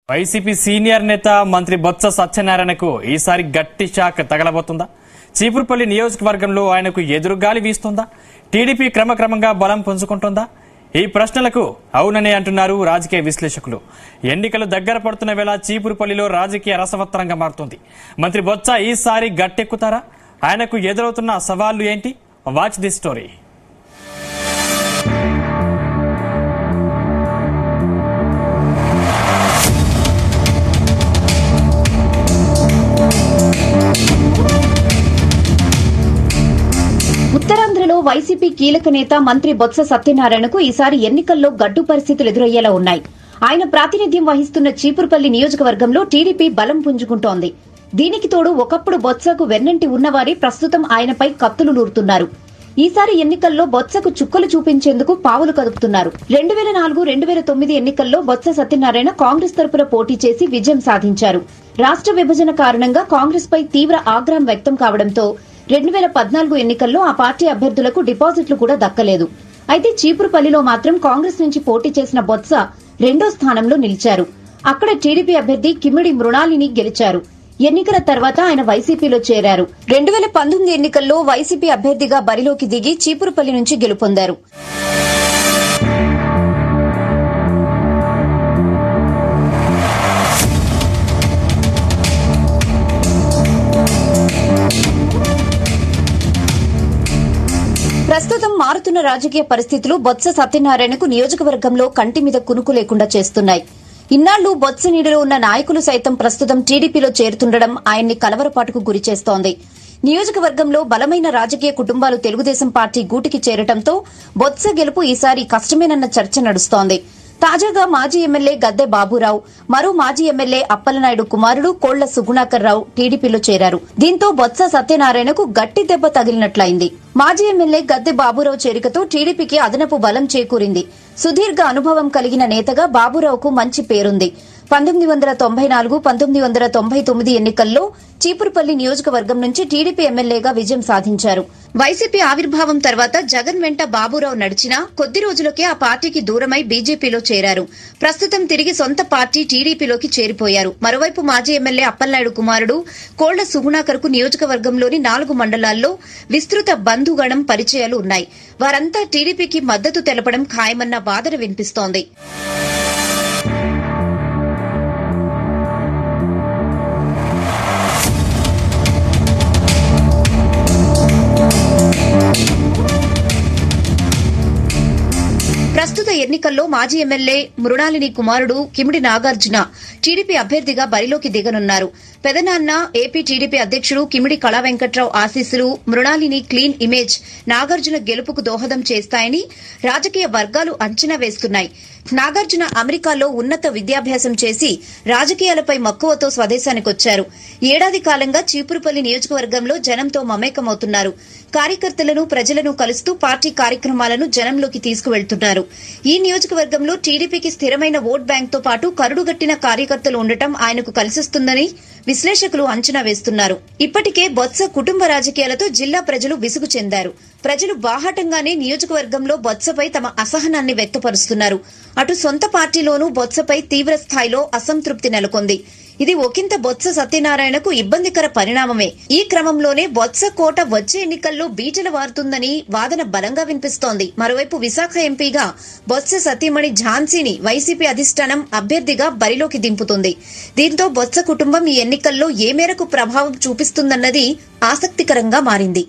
YCP senior నేత మంత్రి బొత్స సత్యనారాయణకు ఈసారి గట్టి షాక్ తగలబోతుందా? చీపురుపల్లి నియోజకవర్గంలో ఆయనకు ఎదురుగాలి వీస్తుందా? టీడీపీ క్రమక్రమంగా బలం పుంజుకుంటుందా? ఈ ప్రశ్నలకు అవుననే అంటున్నారు రాజకీయ విశ్లేషకులు. ఎన్నికలు దగ్గర పడుతున్న వేళ చీపురుపల్లిలో రాజకీయ రసవత్తరంగా మారుతుంది. మంత్రి బొత్స ఈసారి గట్టెక్కుతారా? ఆయనకు ఎదురవుతున్న సవాళ్లు ఏంటి? Watch the story. ఉత్తరాంధ్రలో వైసీపీ కీలక నేత మంత్రి బొత్స సత్యనారాయణకు ఈసారి ఎన్నికల్లో గడ్డు పరిస్థితులు ఎదురయ్యేలా ఉన్నాయి. ఆయన ప్రాతినిధ్యం వహిస్తున్న చీపురుపల్లి నియోజకవర్గంలో టీడీపీ బలం పుంజుకుంటోంది. దీనికి తోడు ఒకప్పుడు బొత్సకు వెన్నంటి ఉన్నవారే ప్రస్తుతం ఆయనపై కత్తులు నూరుతున్నారు. ఈసారి ఎన్నికల్లో బొత్సకు చుక్కలు చూపించేందుకు పావులు కదుపుతున్నారు. 2004-2009 ఎన్నికల్లో బొత్స సత్యనారాయణ కాంగ్రెస్ తరపున పోటీ చేసి విజయం సాధించారు. రాష్ట్ర విభజన కారణంగా కాంగ్రెస్ పై తీవ్ర ఆగ్రహం వ్యక్తం కావడంతో 2014 ఎన్నికల్లో ఆ పార్టీ అభ్యర్థులకు డిపాజిట్లు కూడా దక్కలేదు. అయితే చీపురుపల్లిలో మాత్రం కాంగ్రెస్ నుంచి పోటీ చేసిన బొత్స రెండో స్థానంలో నిలిచారు. అక్కడ టీడీపీ అభ్యర్థి కిమిడి మృణాలిని గెలిచారు. ఎన్నికల తర్వాత ఆయన వైసీపీలో చేరారు. 2019 ఎన్నికల్లో వైసీపీ అభ్యర్థిగా బరిలోకి దిగి చీపురుపల్లి నుంచి గెలుపొందారు. ప్రస్తుతం మారుతున్న రాజకీయ పరిస్థితులు బొత్స సత్యనారాయణకు నియోజకవర్గంలో కంటి మీద కునుకు లేకుండా చేస్తున్నాయి. ఇన్నాళ్లు బొత్స నీడలో ఉన్న నాయకులు సైతం ప్రస్తుతం టీడీపీలో చేరుతుండడం ఆయన్ని కలవరపాటుకు గురిచేస్తోంది. నియోజకవర్గంలో బలమైన రాజకీయ కుటుంబాలు తెలుగుదేశం పార్టీ గూటికి చేరటంతో బొత్స గెలుపు ఈసారి కష్టమేనన్న చర్చ నడుస్తోంది. తాజాగా మాజీ ఎమ్మెల్యే గద్దె బాబురావు, మరో మాజీ ఎమ్మెల్యే అప్పలనాయుడు కుమారుడు కోళ్ల సుగుణాకర్ రావు టీడీపీలో చేరారు. దీంతో బొత్స సత్యనారాయణకు గట్టి దెబ్బ తగిలినట్లయింది. మాజీ ఎమ్మెల్యే గద్దె బాబురావు చేరికతో టీడీపీకి అదనపు బలం చేకూరింది. సుదీర్ఘ అనుభవం కలిగిన నేతగా బాబురావుకు మంచి పేరుంది. 1994-1999 ఎన్నికల్లో చీపురుపల్లి నియోజకవర్గం నుంచి టీడీపీ ఎమ్మెల్యేగా విజయం సాధించారు. వైసీపీ ఆవిర్భావం తర్వాత జగన్ వెంట బాబురావు నడిచినా కొద్ది రోజులకే ఆ పార్టీకి దూరమై బీజేపీలో చేరారు. ప్రస్తుతం తిరిగి సొంత పార్టీ టీడీపీలోకి చేరిపోయారు. మరోవైపు మాజీ ఎమ్మెల్యే అప్పలనాయుడు కుమారుడు కోళ్ల సుగుణాకర్ కు నియోజకవర్గంలోని 4 మండలాల్లో విస్తృత బంధుగణం పరిచయాలు ఉన్నాయి. వారంతా టీడీపీకి మద్దతు తెలపడం ఖాయమన్న వాదన వినిపిస్తోంది. ప్రస్తుత ఎన్నికల్లో మాజీ ఎమ్మెల్యే మృణాలిని కుమారుడు కిమిడి నాగార్జున టీడీపీ అభ్యర్థిగా బరిలోకి దిగనున్నారు. పెదనాన్న ఏపీ టీడీపీ అధ్యకుడు కిమిడి కళా వెంకట్రావు ఆశీస్సులు మృణాలిని క్లీన్ ఇమేజ్ నాగార్జున గెలుపుకు దోహదం చేస్తాయని రాజకీయ వర్గాలు అంచనా వేస్తున్నాయి. నాగార్జున అమెరికాలో ఉన్నత విద్యాభ్యాసం చేసి రాజకీయాలపై మక్కువతో స్వదేశానికొచ్చారు. ఏడాది కాలంగా చీపురుపల్లి నియోజకవర్గంలో జనంతో మమేకమవుతున్నారు. కార్యకర్తలను, ప్రజలను కలుస్తూ పార్టీ కార్యక్రమాలను జనంలోకి తీసుకువెళ్తున్నారు. ఈ నియోజకవర్గంలో టీడీపీకి స్థిరమైన ఓట్ బ్యాంక్తో పాటు కరుడుగట్టిన కార్యకర్తలు ఉండటం ఆయనకు కలిసొస్తుందని విశ్లేషకులు అంచనా వేస్తున్నారు. ఇప్పటికే బొత్స కుటుంబ రాజకీయాలతో జిల్లా ప్రజలు విసుగు చెందారు. ప్రజలు బాహాటంగానే నియోజకవర్గంలో బొత్సపై తమ అసహనాన్ని వ్యక్తపరుస్తున్నారు. అటు సొంత పార్టీలోనూ బొత్సపై తీవ్ర స్థాయిలో అసంతృప్తి నెలకొంది. ఇది ఒకంత బొత్స సత్యనారాయణకు ఇబ్బందికర పరిణామమే. ఈ క్రమంలోనే బొత్స కోట వచ్చే ఎన్నికల్లో బీటలు వారుతుందని వాదన బలంగా వినిపిస్తోంది. మరోవైపు విశాఖ ఎంపీగా బొత్స సతీమణి ఝాన్సీని వైసీపీ అధిష్టానం అభ్యర్థిగా బరిలోకి దింపుతుంది. దీంతో బొత్స కుటుంబం ఈ ఎన్నికల్లో ఏ మేరకు ప్రభావం చూపిస్తుందన్నది ఆసక్తికరంగా మారింది.